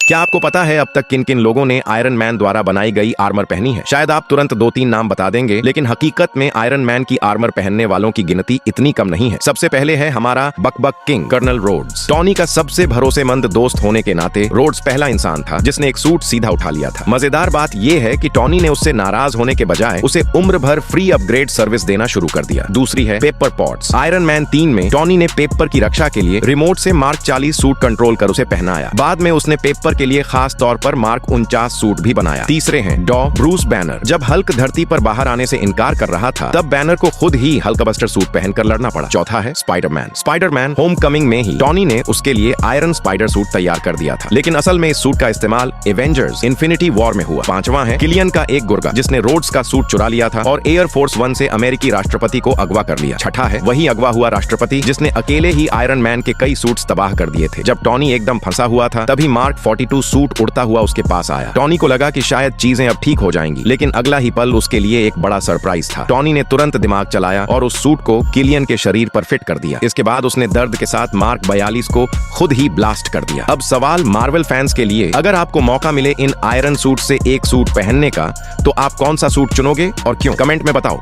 क्या आपको पता है अब तक किन किन लोगों ने आयरन मैन द्वारा बनाई गई आर्मर पहनी है? शायद आप तुरंत 2-3 नाम बता देंगे, लेकिन हकीकत में आयरन मैन की आर्मर पहनने वालों की गिनती इतनी कम नहीं है। सबसे पहले है हमारा बक किंग कर्नल रोड्स। टॉनी का सबसे भरोसेमंद दोस्त होने के नाते रोड्स पहला इंसान था जिसने एक सूट सीधा उठा लिया था। मजेदार बात यह है कि टॉनी ने उससे नाराज होने के बजाय उसे उम्र भर फ्री अपग्रेड सर्विस देना शुरू कर दिया। दूसरी है पेपर पॉट्स। आयरन मैन 3 में टॉनी ने पेपर की रक्षा के लिए रिमोट से मार्क 40 सूट कंट्रोल कर उसे पहनाया। बाद में उसने पेपर के लिए खास तौर पर मार्क 49 सूट भी बनाया। तीसरे हैं डॉ ब्रूस बैनर। जब हल्क धरती पर बाहर आने से इनकार कर रहा था, तब बैनर को खुद ही हल्कबस्टर सूट पहनकर लड़ना पड़ा। चौथा है स्पाइडरमैन। स्पाइडरमैन होमकमिंग में ही टॉनी ने उसके लिए आयरन स्पाइडर सूट तैयार कर दिया था, लेकिन असल में इस सूट का इस्तेमाल एवेंजर्स इन्फिनिटी वॉर में हुआ। पांचवा है किलियन का एक गुर्गा, जिसने रोड्स का सूट चुरा लिया था और एयर फोर्स 1 से अमेरिकी राष्ट्रपति को अगवा कर लिया। छठा है वही अगवा हुआ राष्ट्रपति जिसने अकेले ही आयरन मैन के कई सूट्स तबाह कर दिए थे। जब टॉनी एकदम फंसा हुआ था, तभी मार्क 42 सूट उड़ता हुआ उसके पास आया। टॉनी को लगा कि शायद चीजें अब ठीक हो जाएंगी, लेकिन अगला ही पल उसके लिए एक बड़ा सरप्राइज था। टॉनी ने तुरंत दिमाग चलाया और उस सूट को किलियन के शरीर पर फिट कर दिया। इसके बाद उसने दर्द के साथ मार्क 42 को खुद ही ब्लास्ट कर दिया। अब सवाल मार्वल फैंस के लिए, अगर आपको मौका मिले इन आयरन सूट से एक सूट पहनने का, तो आप कौन सा सूट चुनोगे और क्यों? कमेंट में बताओ।